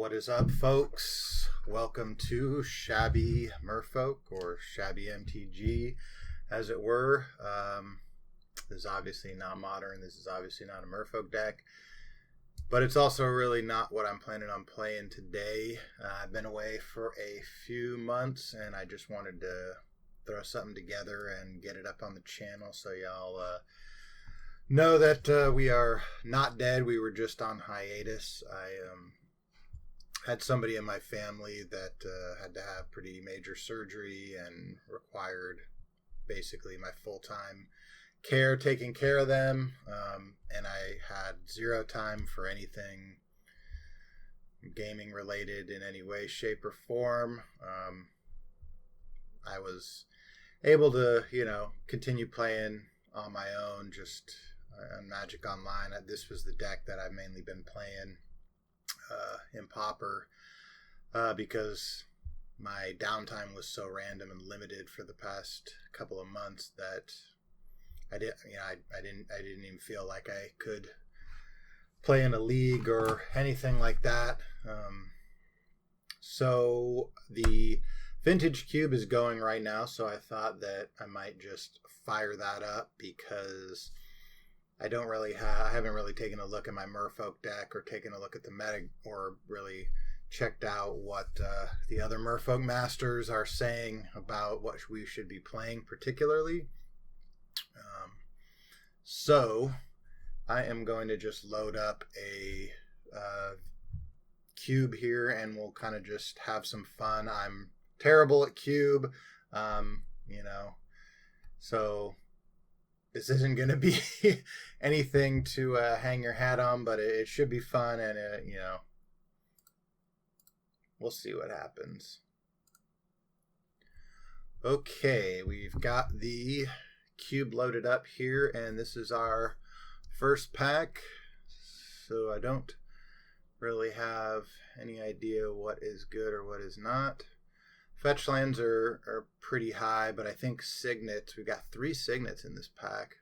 What is up, folks? Welcome to Shabby Merfolk, or Shabby MTG, as it were. This is obviously not modern. This is obviously not a Merfolk deck. But it's also really not what I'm planning on playing today. I've been away for a few months, and I just wanted to throw something together and get it up on the channel so y'all know that we are not dead. We were just on hiatus. I had somebody in my family that had to have pretty major surgery and required basically my full-time care, taking care of them, and I had zero time for anything gaming related in any way, shape, or form. I was able to, continue playing on my own, just on Magic Online. This was the deck that I've mainly been playing in Pauper because my downtime was so random and limited for the past couple of months that I didn't even feel like I could play in a league or anything like that. So the Vintage Cube is going right now, so I thought that I might just fire that up because I haven't really taken a look at my Merfolk deck or taken a look at the meta or really checked out what the other Merfolk masters are saying about what we should be playing particularly. So I am going to just load up a cube here and we'll kind of just have some fun. I'm terrible at cube, so this isn't going to be anything to hang your hat on, but it should be fun, and we'll see what happens. Okay, we've got the cube loaded up here, and this is our first pack, so I don't really have any idea what is good or what is not. Fetch lands are pretty high, but I think signets, we've got 3 signets in this pack.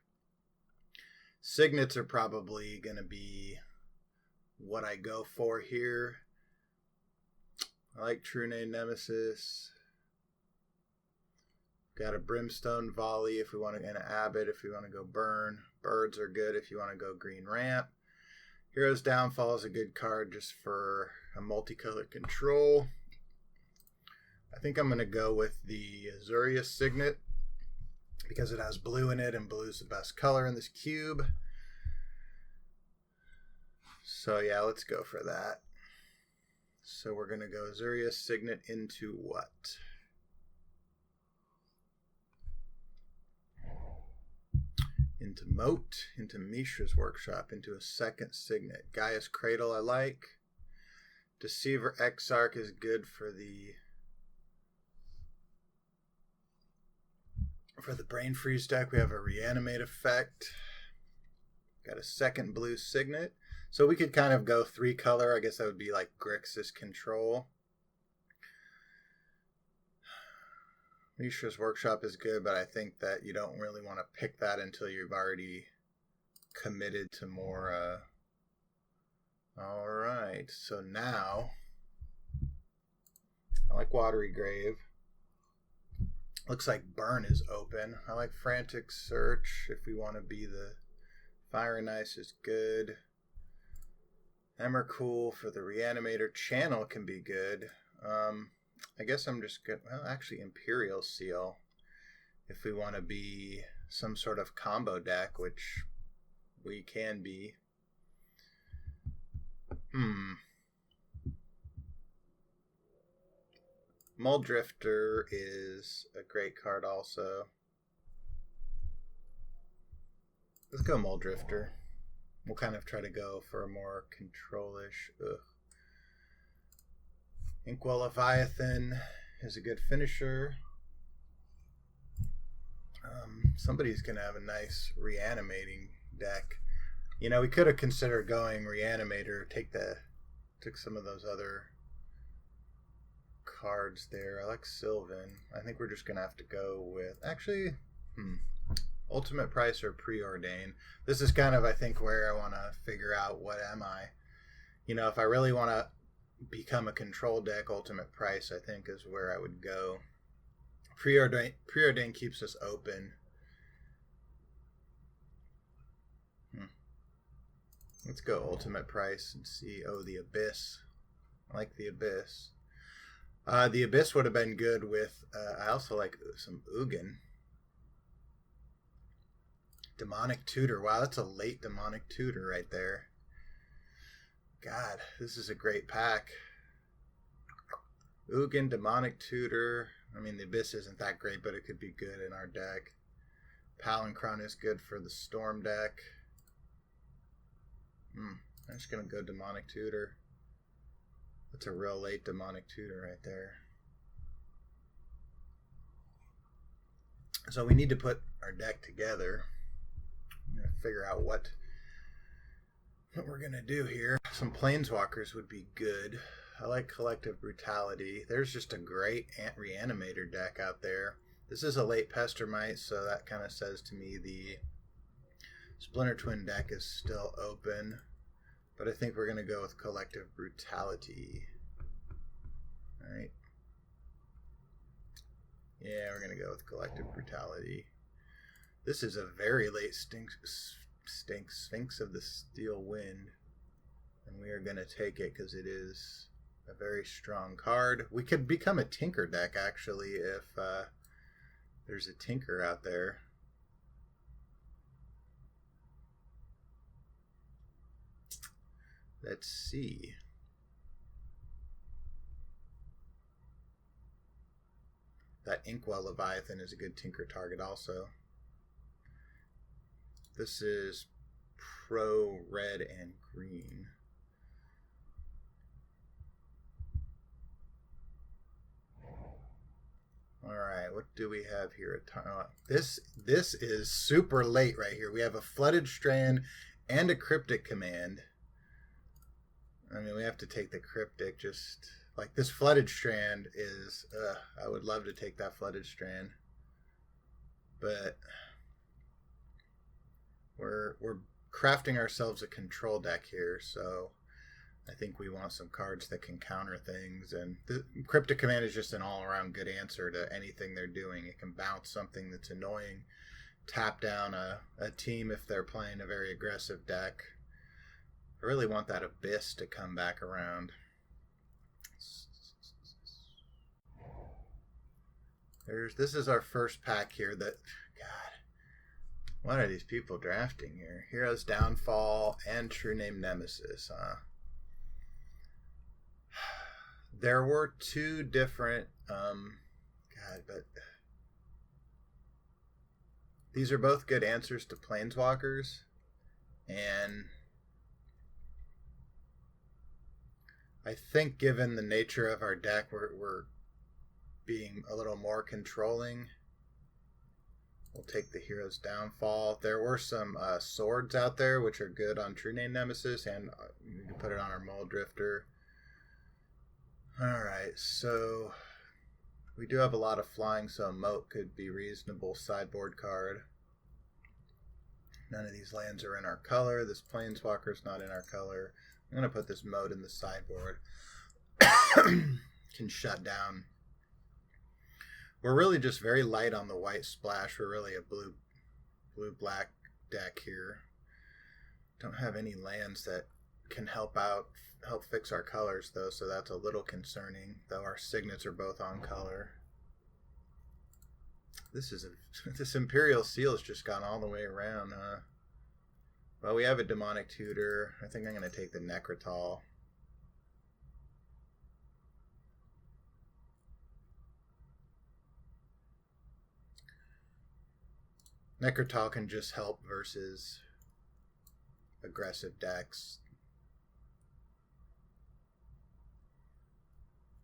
Signets are probably going to be what I go for here. I like True Name Nemesis. Got a Brimstone Volley if we want to, and an Abbot if we want to go burn. Birds are good if you want to go green ramp. Hero's Downfall is a good card just for a multicolor control. I think I'm going to go with the Azorius Signet because it has blue in it, and blue is the best color in this cube. So yeah, let's go for that. So we're going to go Azorius Signet into what? Into Moat, into Mishra's Workshop, into a second Signet. Gaia's Cradle I like. Deceiver Exarch is good for the Brain Freeze deck. We have a Reanimate effect. Got a second blue Signet. So we could kind of go 3 color. I guess that would be like Grixis Control. Mishra's Workshop is good, but I think that you don't really want to pick that until you've already committed to more. Alright, so now I like Watery Grave. Looks like Burn is open. I like Frantic Search if we want to be the Fire and Ice is good. Emrakul for the Reanimator. Channel can be good. I guess I'm just good. Well, actually Imperial Seal if we want to be some sort of combo deck, which we can be. Muldrifter is a great card also. Let's go Muldrifter. We'll kind of try to go for a more control-ish. Inkwell Leviathan is a good finisher. Somebody's going to have a nice reanimating deck. We could have considered going Reanimator, took some of those other cards there. I like Sylvan. I think we're just going to have to go with, actually, Ultimate Price or Preordain. This is kind of, I think, where I want to figure out what am I. If I really want to become a control deck, Ultimate Price, I think, is where I would go. Preordain keeps us open. Let's go Ultimate Price and see. Oh, the Abyss. I like the Abyss. The Abyss would have been good with... I also like some Ugin. Demonic Tutor. Wow, that's a late Demonic Tutor right there. God, this is a great pack. Ugin, Demonic Tutor. I mean, the Abyss isn't that great, but it could be good in our deck. Palinchron is good for the Storm deck. I'm just going to go Demonic Tutor. That's a real late Demonic Tutor right there. So we need to put our deck together. I'm going to figure out what we're going to do here. Some Planeswalkers would be good. I like Collective Brutality. There's just a great Reanimator deck out there. This is a late Pestermite, so that kind of says to me the Splinter Twin deck is still open. But I think we're going to go with Collective Brutality. Alright. Yeah, we're going to go with Collective Brutality. This is a very late Sphinx of the Steel Wind. And we are going to take it because it is a very strong card. We could become a Tinker deck, actually, if there's a Tinker out there. Let's see. That Inkwell Leviathan is a good Tinker target also. This is pro red and green. Alright, what do we have here? This is super late right here. We have a Flooded Strand and a Cryptic Command. I mean, we have to take the Cryptic. Just like this Flooded Strand is... I would love to take that Flooded Strand. But we're crafting ourselves a control deck here, so I think we want some cards that can counter things. And the Cryptic Command is just an all-around good answer to anything they're doing. It can bounce something that's annoying, tap down a team if they're playing a very aggressive deck. I really want that Abyss to come back around. This is our first pack here that... God, what are these people drafting here? Hero's Downfall and True Name Nemesis, huh? There were two different... God, but... These are both good answers to Planeswalkers. And... I think given the nature of our deck, we're being a little more controlling. We'll take the Hero's Downfall. There were some swords out there, which are good on True Name Nemesis, and you can put it on our Muldrifter. Alright, so we do have a lot of flying, so Moat could be reasonable sideboard card. None of these lands are in our color. This Planeswalker's not in our color. I'm going to put this Moat in the sideboard. Can shut down. We're really just very light on the white splash. We're really a blue-black deck here. Don't have any lands that can help fix our colors, though, so that's a little concerning, though our signets are both on color. This Imperial Seal's just gone all the way around, huh? Well, we have a Demonic Tutor. I think I'm going to take the Necrotal. Necrotal can just help versus aggressive decks.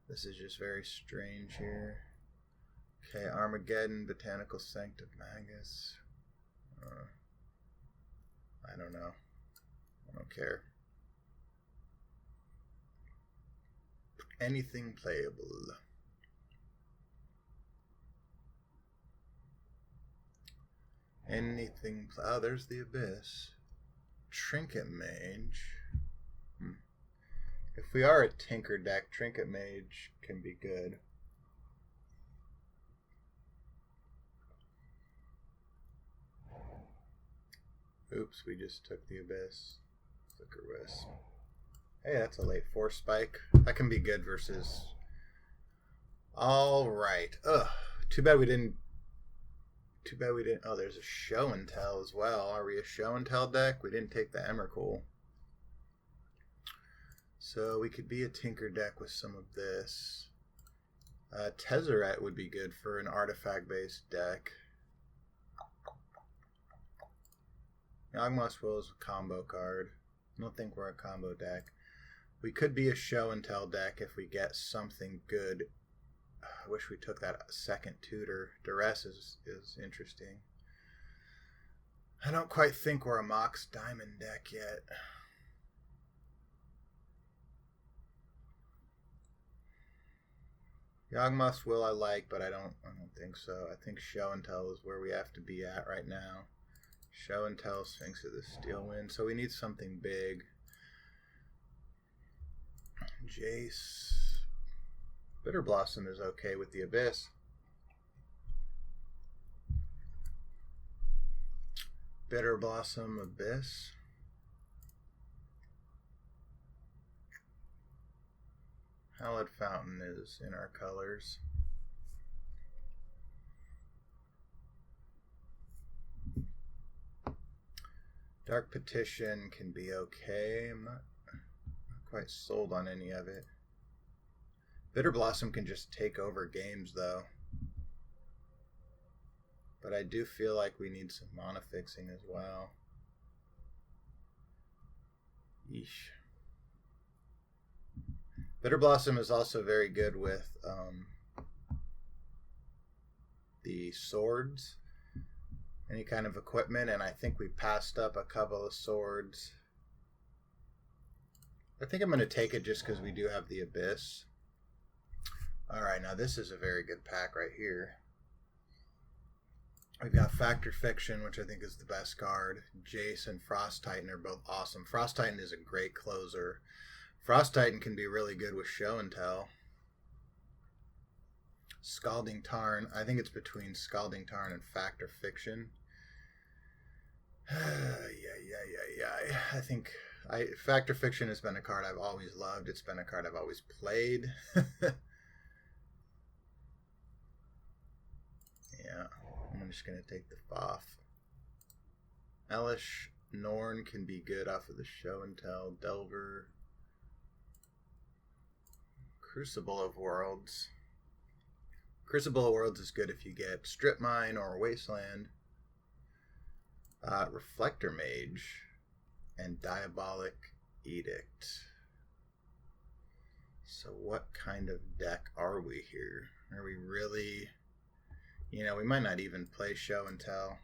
This is just very strange here. Okay, Armageddon, Botanical Sanctum Magus. I don't know. I don't care. Anything playable. Anything. Oh, there's the Abyss. Trinket Mage. If we are a Tinker deck, Trinket Mage can be good. Oops, we just took the Abyss. Flicker Wisp. Hey, that's a late Force Spike. That can be good versus... Alright. Ugh. Too bad we didn't... Oh, there's a Show and Tell as well. Are we a Show and Tell deck? We didn't take the Emrakul. So we could be a Tinker deck with some of this. Tezzeret would be good for an artifact-based deck. Yawgmoth's Will is a combo card. I don't think we're a combo deck. We could be a Show and Tell deck if we get something good. I wish we took that second tutor. Duress is interesting. I don't quite think we're a Mox Diamond deck yet. Yawgmoth's Will I like, but I don't think so. I think Show and Tell is where we have to be at right now. Show and Tell, Sphinx of the Steelwind. So we need something big. Jace. Bitter Blossom is okay with the Abyss. Bitter Blossom, Abyss. Hallowed Fountain is in our colors. Dark Petition can be okay. I'm not quite sold on any of it. Bitter Blossom can just take over games, though. But I do feel like we need some mana fixing as well. Yeesh. Bitter Blossom is also very good with the swords. Any kind of equipment, and I think we passed up a couple of swords. I think I'm going to take it just because we do have the Abyss. Alright, now this is a very good pack right here. We've got Fact or Fiction, which I think is the best card. Jace and Frost Titan are both awesome. Frost Titan is a great closer. Frost Titan can be really good with Show and Tell. Scalding Tarn. I think it's between Scalding Tarn and Fact or Fiction. Yeah. I think Fact or Fiction has been a card I've always loved. It's been a card I've always played. Yeah, I'm just going to take the Foff. Elish Norn can be good off of the Show and Tell. Delver. Crucible of Worlds. Crucible of Worlds is good if you get Strip Mine or Wasteland. Reflector Mage and Diabolic Edict. So what kind of deck are we here? Are we really... You know, we might not even play Show and Tell.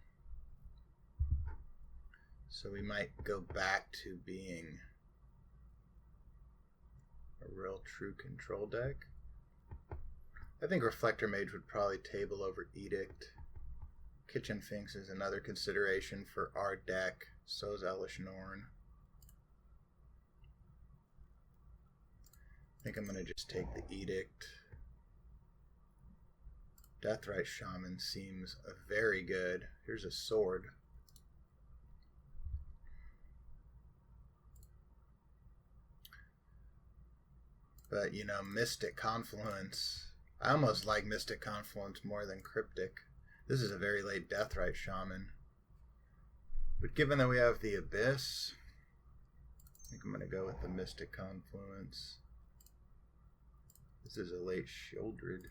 So we might go back to being a real true control deck. I think Reflector Mage would probably table over Edict. Kitchen Finks is another consideration for our deck. So is Elish Norn. I think I'm going to just take the Edict. Deathrite Shaman seems very good. Here's a sword. But, you know, Mystic Confluence. I almost like Mystic Confluence more than Cryptic. This is a very late Deathrite Shaman. But given that we have the Abyss, I think I'm going to go with the Mystic Confluence. This is a late Shieldred.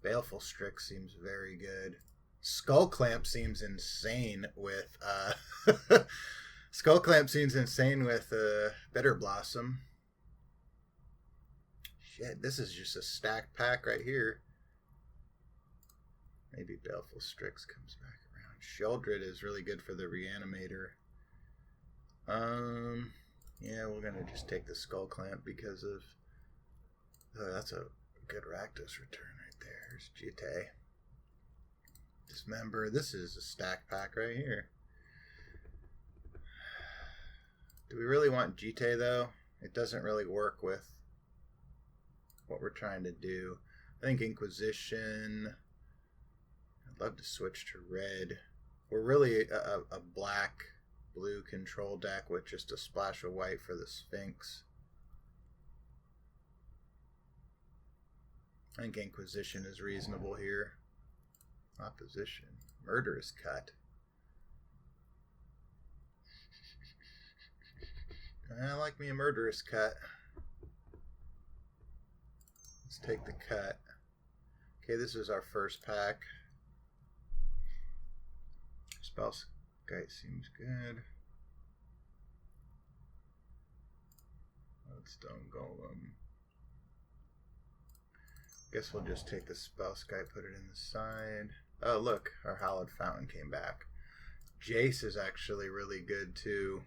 Baleful Strix seems very good. Skull Clamp seems insane with Skull Clamp seems insane with Bitter Blossom. Shit, this is just a stacked pack right here. Maybe Baleful Strix comes back around. Shieldred is really good for the Reanimator. Yeah, we're gonna just take the Skull Clamp because of that's a good Rakdos return right there. Here's Jitte. Dismember. This is a stack pack right here. Do we really want Jitte though? It doesn't really work with what we're trying to do. I think Inquisition. I'd love to switch to red. We're really a black-blue control deck with just a splash of white for the Sphinx. I think Inquisition is reasonable here. Opposition. Murderous Cut. I like me a Murderous Cut. Let's take the cut. Okay, this is our first pack. Spellskite seems good. Stone Golem. Guess we'll just take the Spellskite, put it in the side. Oh, look, our Hallowed Fountain came back. Jace is actually really good, too.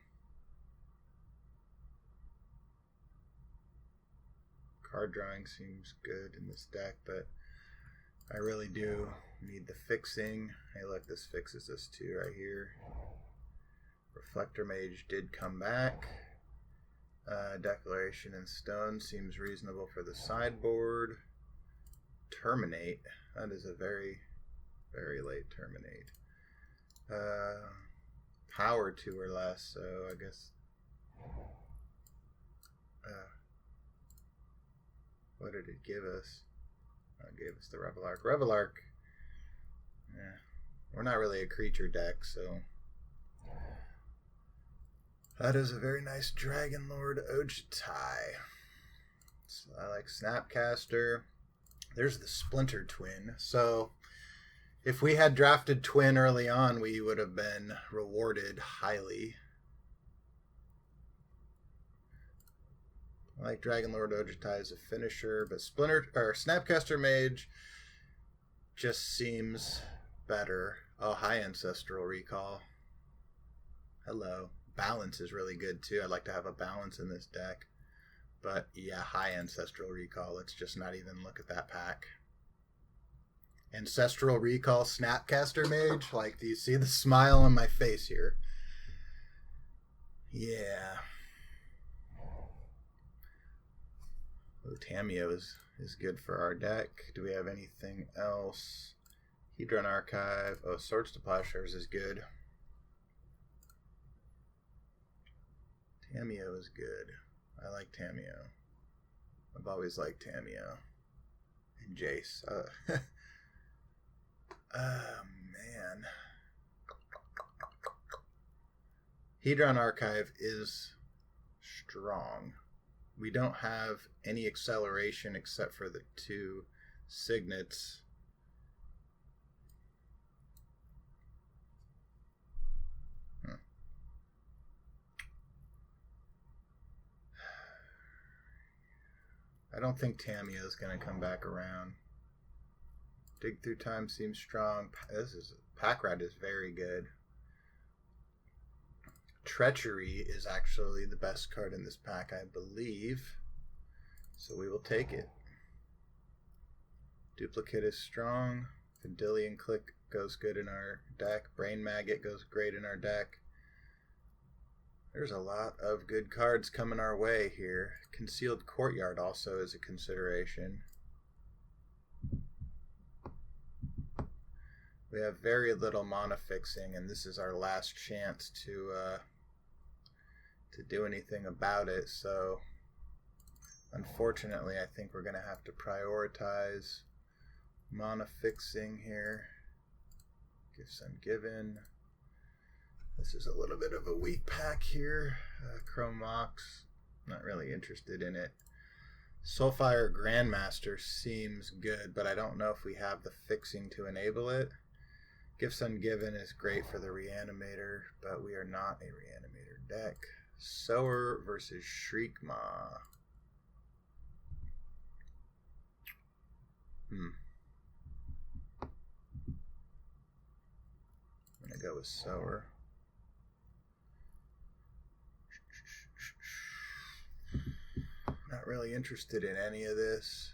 Card drawing seems good in this deck, but I really do need the fixing. Hey, look, this fixes this too right here. Reflector Mage did come back. Declaration in Stone seems reasonable for the sideboard. Terminate. That is a very, very late Terminate. Power 2 or less, so I guess... what did it give us? It gave us the Revelark. Revelark, yeah, we're not really a creature deck, so that is a very nice Dragonlord Ojutai. So I like Snapcaster. There's the Splinter Twin. So if we had drafted Twin early on, we would have been rewarded highly. I like Dragonlord Ojutai as a finisher, but Snapcaster Mage just seems better. Oh, hi Ancestral Recall. Hello. Balance is really good too. I'd like to have a balance in this deck. But yeah, hi Ancestral Recall. Let's just not even look at that pack. Ancestral Recall Snapcaster Mage. Like, do you see the smile on my face here? Yeah. Oh, Tamiyo is good for our deck. Do we have anything else? Hedron Archive. Oh, Swords to Plowshares is good. Tamiyo is good. I like Tamiyo. I've always liked Tamiyo. And Jace. Man. Hedron Archive is strong. We don't have any acceleration except for the 2 signets. I don't think Tamiyo is going to come back around. Dig Through Time seems strong. Pack Rat is very good. Treachery is actually the best card in this pack, I believe. So we will take it. Duplicate is strong. Vendilion Click goes good in our deck. Brain Maggot goes great in our deck. There's a lot of good cards coming our way here. Concealed Courtyard also is a consideration. We have very little mana fixing, and this is our last chance to do anything about it. So, unfortunately, I think we're going to have to prioritize mana fixing here. Gifts Ungiven. This is a little bit of a weak pack here. Chrome Mox, not really interested in it. Soulfire Grandmaster seems good, but I don't know if we have the fixing to enable it. Gifts Ungiven is great for the Reanimator, but we are not a Reanimator deck. Sower versus Shriekmaw. I'm going to go with Sower. Not really interested in any of this.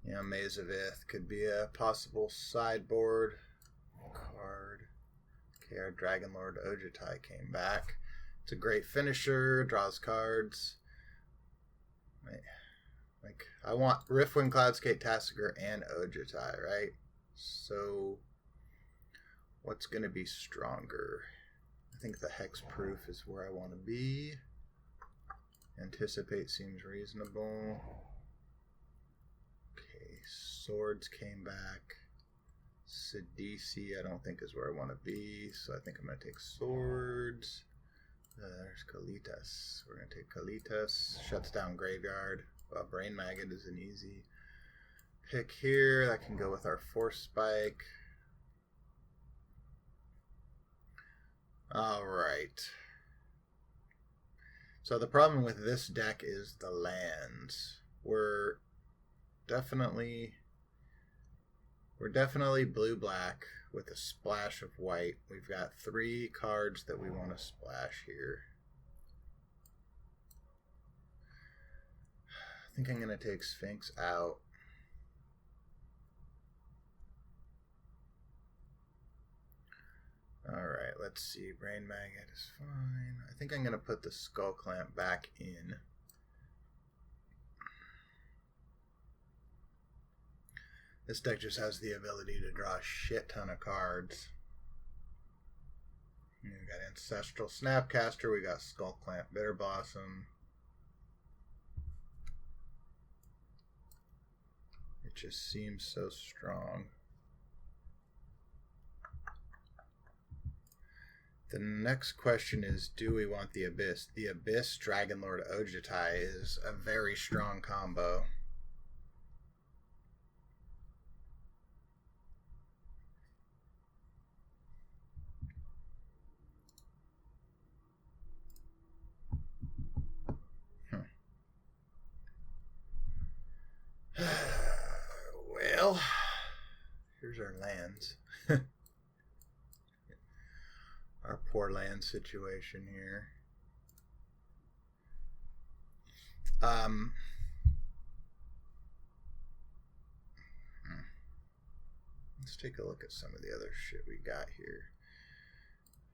Yeah, Maze of Ith could be a possible sideboard card. Okay, our Dragonlord Ojutai came back. It's a great finisher, draws cards. Like, I want Riftwind, Cloudskate, Tasigur, and Ojutai, right? So, what's going to be stronger? I think the Hexproof is where I want to be. Anticipate seems reasonable. Okay, Swords came back. Sidisi I don't think is where I want to be, so I think I'm going to take Swords. There's Kalitas. We're going to take Kalitas. Shuts down Graveyard. Brain Maggot is an easy pick here. That can go with our Force Spike. Alright. So the problem with this deck is the lands. We're definitely blue-black with a splash of white. We've got 3 cards that we want to splash here. I think I'm going to take Sphinx out. Alright, let's see. Brain Maggot is fine. I think I'm going to put the Skull Clamp back in. This deck just has the ability to draw a shit ton of cards. We got Ancestral Snapcaster, we got Skull Clamp, Bitter Blossom. It just seems so strong. The next question is, do we want the Abyss? The Abyss Dragonlord Ojutai is a very strong combo. Well, here's our lands. Our poor land situation here. Let's take a look at some of the other shit we got here.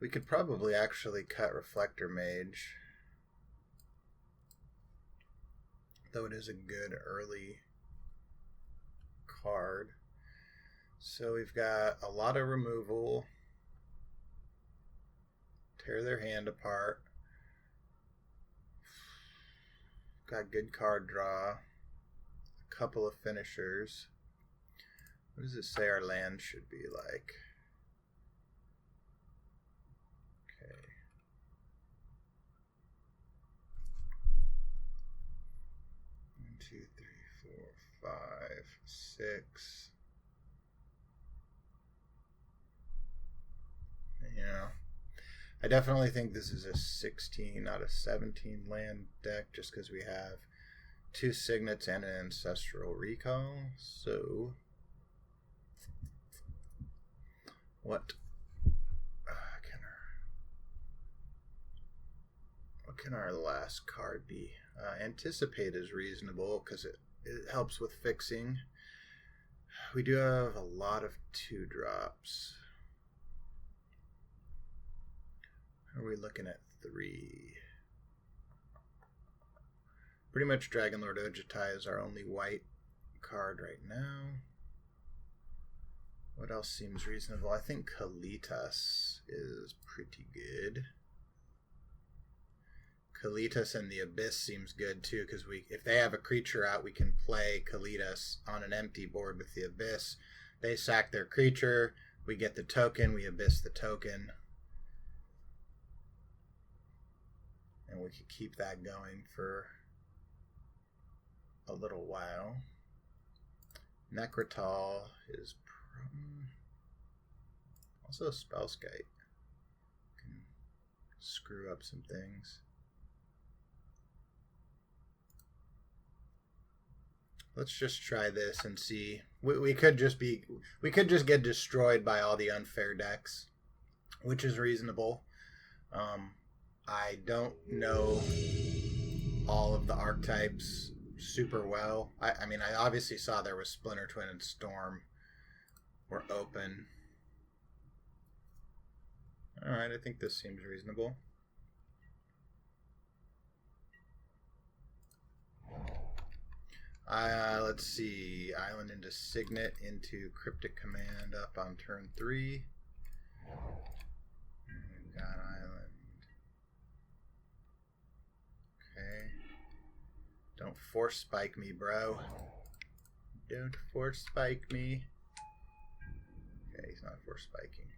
We could probably actually cut Reflector Mage, though it is a good early card. So we've got a lot of removal. Tear their hand apart. Got good card draw. A couple of finishers. What does it say our land should be like? Okay. One, 2, 3, 4, 5, 6. Yeah. I definitely think this is a 16 out of 17 land deck just because we have 2 Signets and an Ancestral Recall. So, what can our last card be? Anticipate is reasonable because it helps with fixing. We do have a lot of 2-drops. Are we looking at 3? Pretty much Dragonlord Ojutai is our only white card right now. What else seems reasonable? I think Kalitas is pretty good. Kalitas and the Abyss seems good too, because if they have a creature out, we can play Kalitas on an empty board with the Abyss. They sack their creature, we get the token, we Abyss the token. And we could keep that going for a little while. Necrotal is also a Spellskite. Can screw up some things. Let's just try this and see. We could just get destroyed by all the unfair decks, which is reasonable. I don't know all of the archetypes super well. I mean, I obviously saw there was Splinter Twin and Storm were open. Alright, I think this seems reasonable. Let's see. Island into Signet into Cryptic Command up on turn 3. We've got Island. Okay. Don't force spike me, bro. Don't force spike me. Okay, he's not force spiking.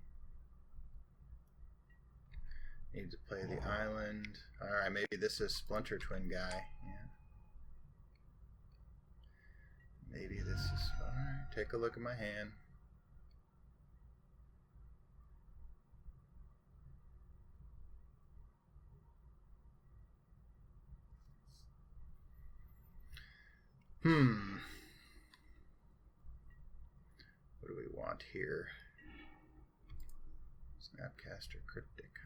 Need to play the island. Alright, maybe this is Splinter Twin guy. Yeah. Maybe this is... Alright, take a look at my hand. What do we want here? Snapcaster Cryptic.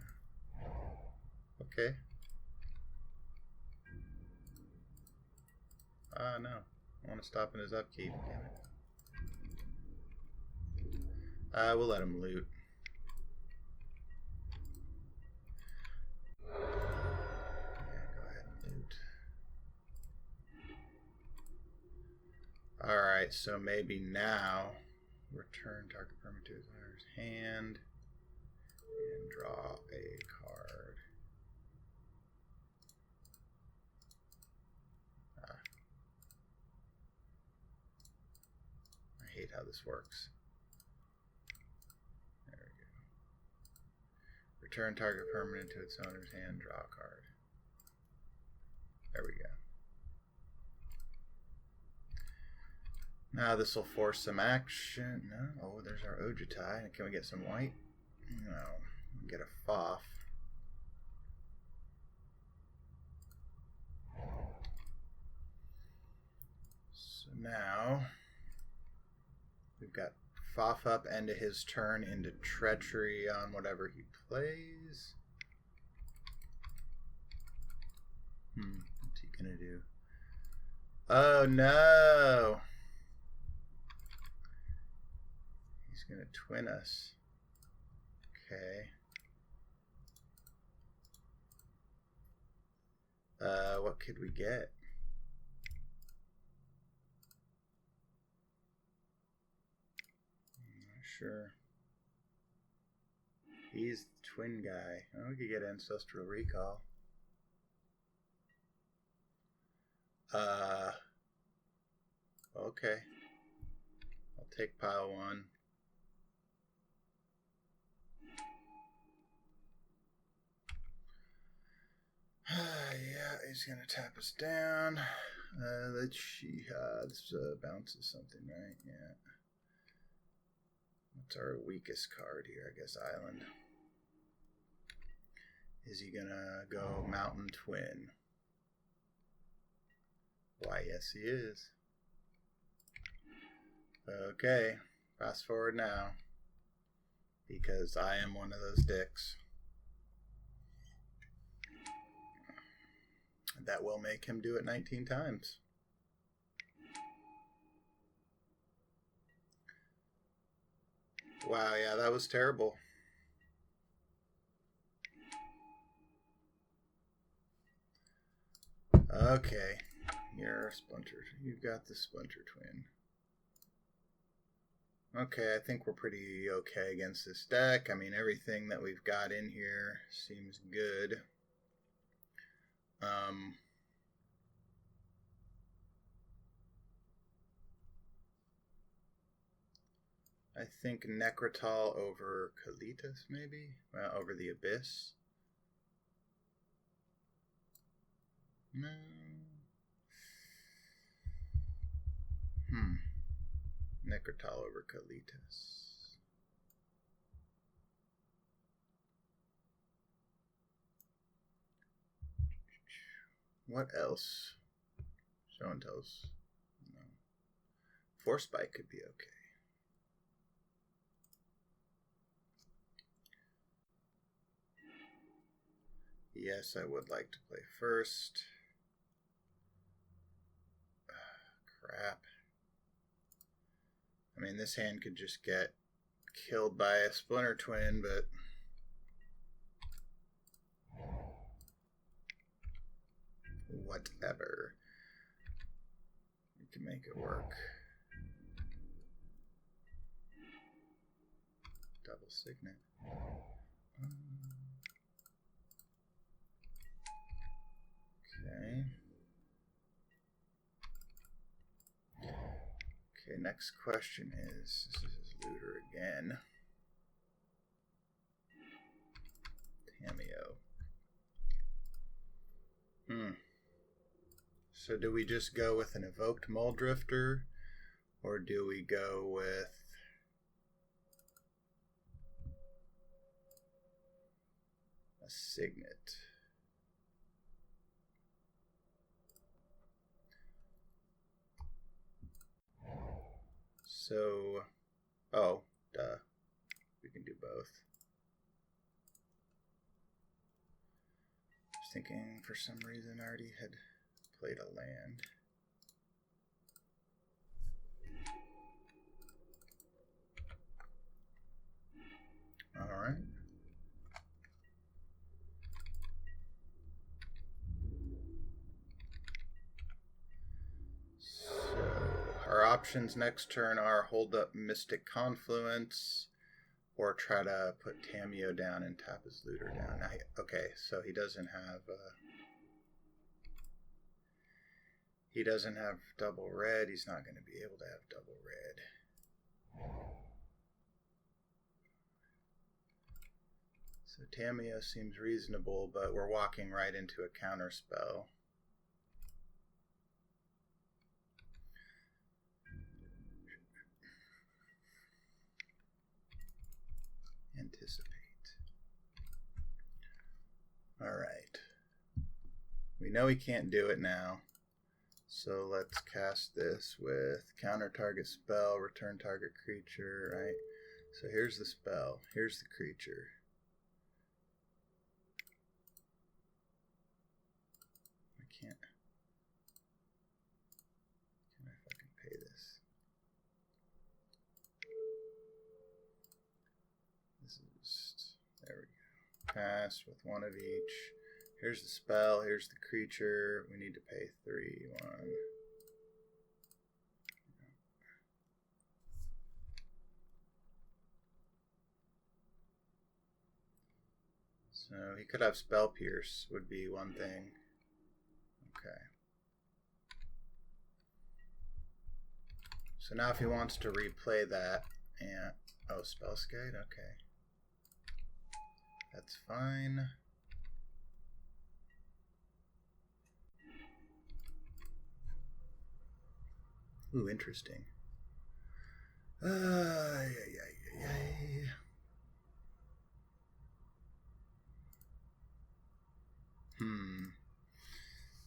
Okay. No. I want to stop in his upkeep. Damn it. We'll let him loot. Yeah, go ahead and loot. Alright, so maybe now return target permanent to his owner's hand and draw a card. I hate how this works. There we go. Return target permanent to its owner's hand, draw a card. There we go. Now this will force some action. No. Oh, there's our Ojutai. Can we get some white? No. Get a Foff. So now we've got Foff up end of his turn into Treachery on whatever he plays. What's he gonna do? Oh no! He's gonna twin us. Okay. What could we get? I'm not sure. He's the twin guy. Oh, we could get Ancestral Recall. Okay. I'll take pile 1. Yeah, he's gonna tap us down. Let's see. This bounces something, right? Yeah. What's our weakest card here? I guess Island. Is he gonna go Mountain Twin? Why, yes, he is. Okay, fast forward now. Because I am one of those dicks. That will make him do it 19 times. Wow, yeah, that was terrible. Okay, you're a Splinter. You've got the Splinter Twin. Okay, I think we're pretty okay against this deck. I mean, everything that we've got in here seems good. I think Necrotal over Kalitas, maybe? Over the Abyss? No. Necrotal over Kalitas. What else? Show and tells. No. Force Spike could be okay. Yes, I would like to play first. Crap. I mean, this hand could just get killed by a Splinter Twin, but... whatever. can make it work. Double signet. Okay. Okay, next question is, this is looter again. Tamiyo. So do we just go with an evoked Muldrifter, or do we go with a signet? So, oh, duh. We can do both. Just thinking for some reason I already had played a land. All right. Our options next turn are hold up Mystic Confluence or try to put Tamiyo down and tap his looter down. Okay, so he doesn't have double red. He's not going to be able to have double red. So Tamiyo seems reasonable, but we're walking right into a counter spell. Anticipate. All right. We know he can't do it now. So let's cast this with counter target spell, return target creature, right? So here's the spell. Here's the creature. I can't. Can I fucking pay this? This is, there we go. Pass with one of each. Here's the spell, here's the creature. We need to pay 3, 1. So he could have Spell Pierce, would be one thing. Okay. So now if he wants to replay that, and oh, Spellskite, okay. That's fine. Ooh, interesting.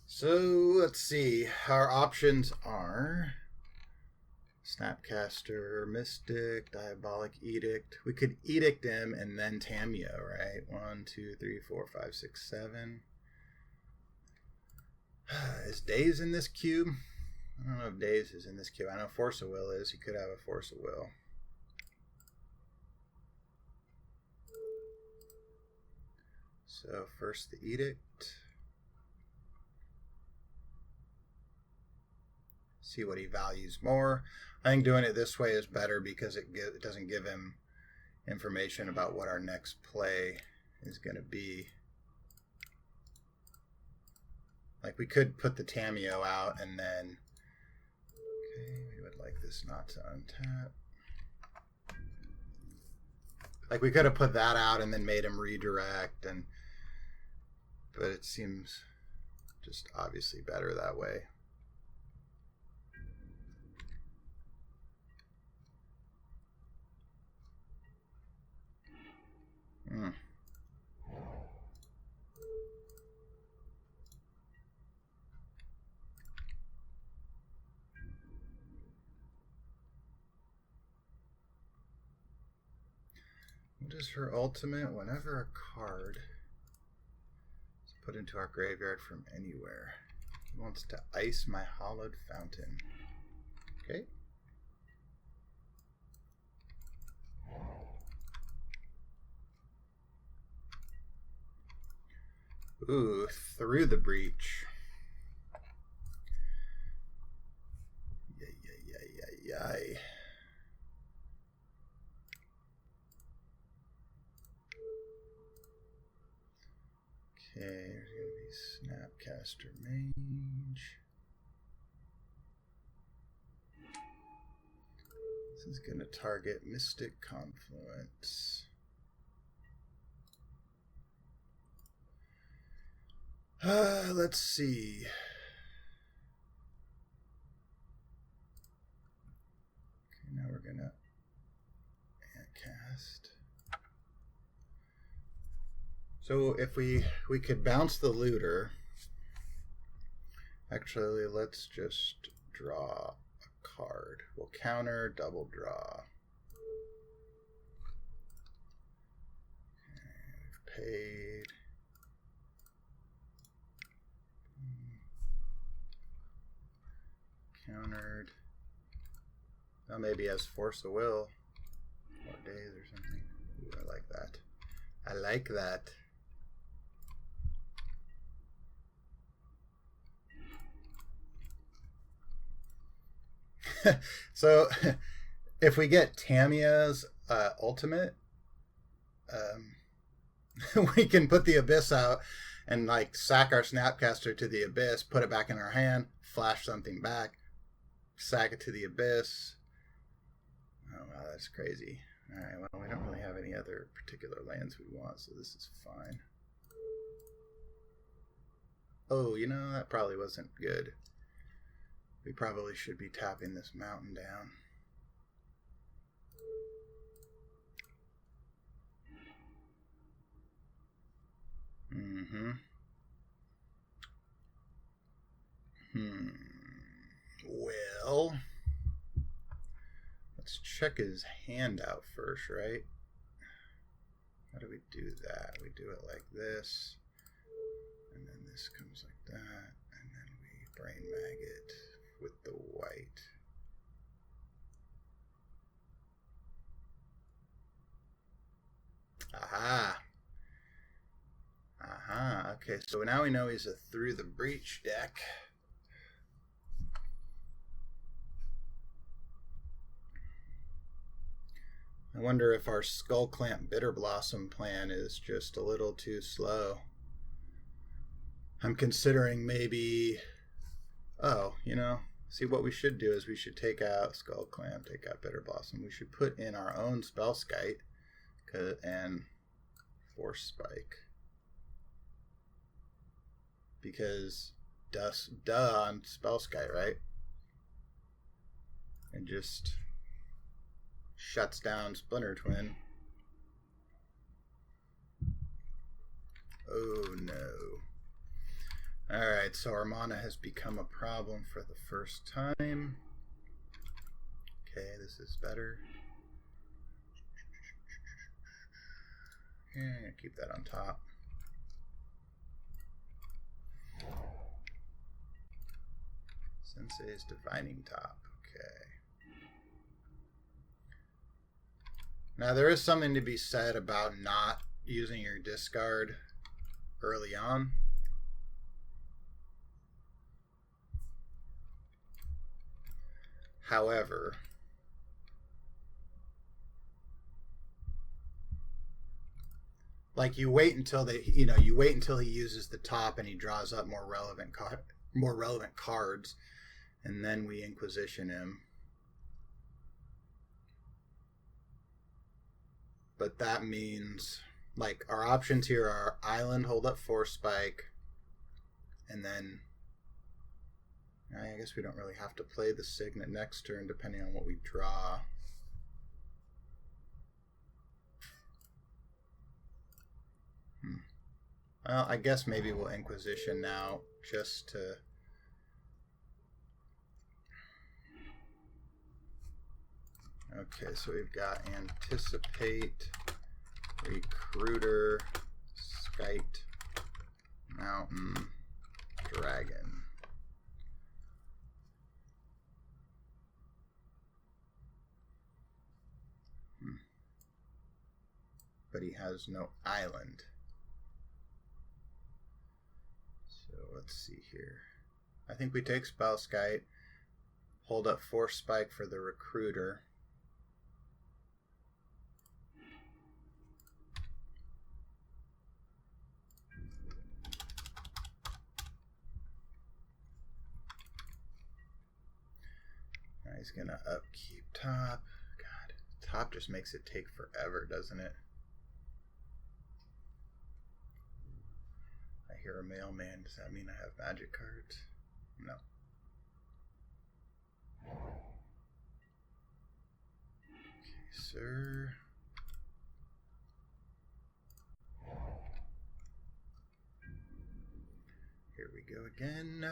So let's see. Our options are Snapcaster, Mystic, Diabolic Edict. We could Edict him and then Tamiyo, right? 1, 2, 3, 4, 5, 6, 7. Is Daze in this cube? I don't know if Daze is in this cube. I know Force of Will is. He could have a Force of Will. So first the Edict. See what he values more. I think doing it this way is better because it doesn't give him information about what our next play is going to be. Like we could put the Tamiyo out and then, okay, we would like this not to untap. Like we could have put that out and then made him redirect, but it seems just obviously better that way. What is her ultimate? Whenever a card is put into our graveyard from anywhere, he wants to ice my hollowed fountain. Okay. Ooh, through the breach. Snapcaster Mage. This is going to target Mystic Confluence. Let's see. Okay, now we're going to cast. So if we could bounce the looter. Actually, let's just draw a card. We'll counter, double draw. Okay, we've paid. Countered. Well, maybe he has Force of Will. 4 days or something. Ooh, I like that. I like that. So, if we get Tamiya's ultimate, we can put the Abyss out and like sack our Snapcaster to the Abyss, put it back in our hand, flash something back, sack it to the Abyss. Oh wow, that's crazy. All right, well, we don't really have any other particular lands we want, so this is fine. Oh, you know, that probably wasn't good. We probably should be tapping this mountain down. Well, let's check his hand out first, right? How do we do that? We do it like this, and then this comes like that, and then we brain mag it with the white. Aha. Aha. Okay, so now we know he's a Through the Breach deck. I wonder if our Skullclamp Bitterblossom plan is just a little too slow. I'm considering maybe... Oh, you know, see what we should do is we should take out Skullclamp, take out Bitterblossom. We should put in our own Spellskite and Force Spike. Because duh on Spellskite, right? And just shuts down Splinter Twin. Oh no. Alright, so our mana has become a problem for the first time. Okay, this is better. Yeah, keep that on top. Sensei's Divining Top. Okay. Now there is something to be said about not using your discard early on. However, like you wait until he uses the top and he draws up more relevant cards, and then we Inquisition him. But that means, like, our options here are Island, hold up Force Spike, and then I guess we don't really have to play the Signet next turn depending on what we draw. Well, I guess maybe we'll Inquisition now just to... Okay, so we've got Anticipate, Recruiter, Skite, Mountain, Dragon. But he has no island. So let's see here. I think we take Spellskite, hold up Force Spike for the Recruiter. He's gonna upkeep top. God, top just makes it take forever, doesn't it? I hear a mailman. Does that mean I have magic cards? No. Okay, sir. Here we go again.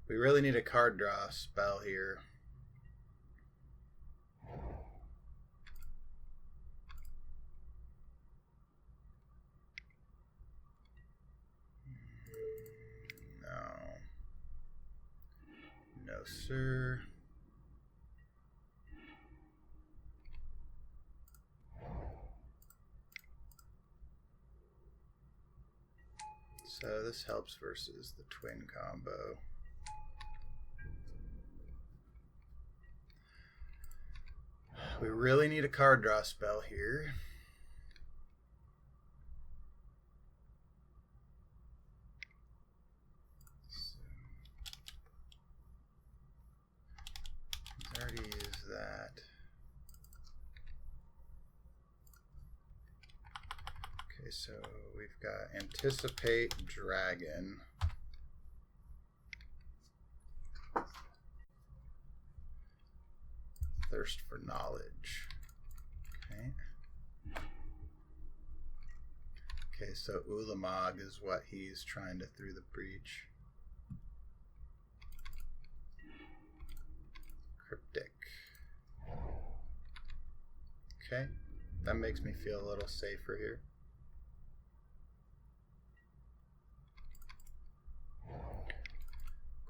We really need a card draw spell here. No. No, sir. So this helps versus the twin combo. We really need a card draw spell here. So, already used that. Okay, so we've got Anticipate Dragon. Thirst for Knowledge. Okay. Okay, so Ulamog is what he's trying to through the breach. Cryptic. Okay, that makes me feel a little safer here.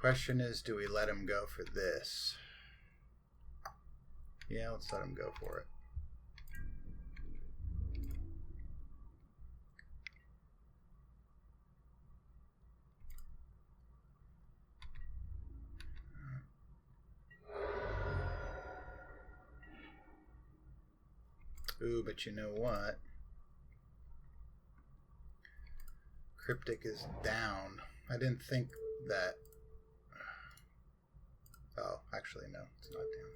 Question is, do we let him go for this? Yeah, let's let him go for it. Ooh, but you know what? Cryptic is down. I didn't think that. Oh, actually, no, it's not down.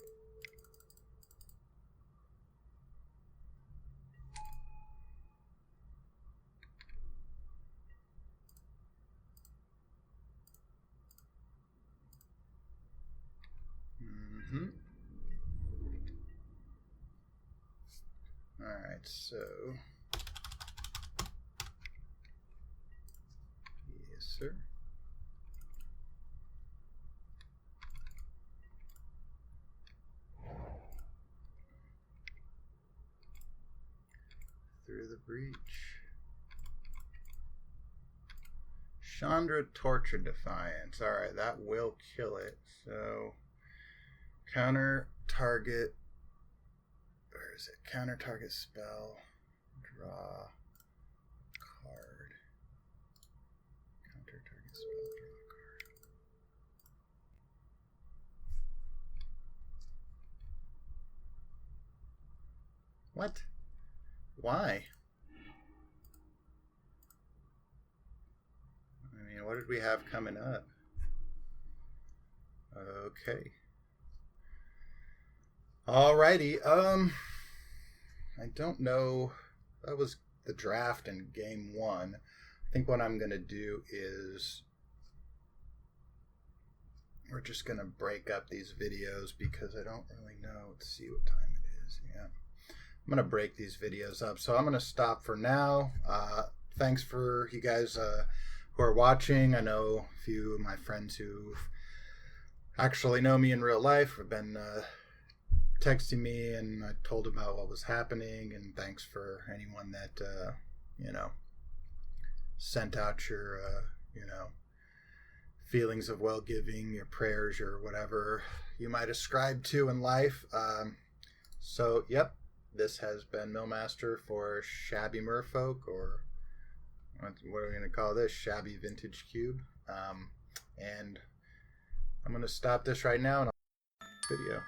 Alright, so yes, sir. Through the breach. Chandra Torture Defiance. Alright, that will kill it. So counter target. Where is it? Counter target spell. Draw card. Counter target spell. Draw card. What? Why? I mean, what did we have coming up? Okay. Alrighty. I don't know. That was the draft in game 1. I think what I'm going to do is we're just going to break up these videos because I don't really know. Let's see what time it is. Yeah. I'm going to break these videos up. So I'm going to stop for now. Thanks for you guys who are watching. I know a few of my friends who actually know me in real life have been texting me, and I told them about what was happening, and thanks for anyone that you know, sent out your you know, feelings of well-giving, your prayers, your whatever you might ascribe to in life. So yep, this has been Millmaster for Shabby Merfolk, or what are we going to call this? Shabby Vintage Cube. And I'm going to stop this right now and I'll video.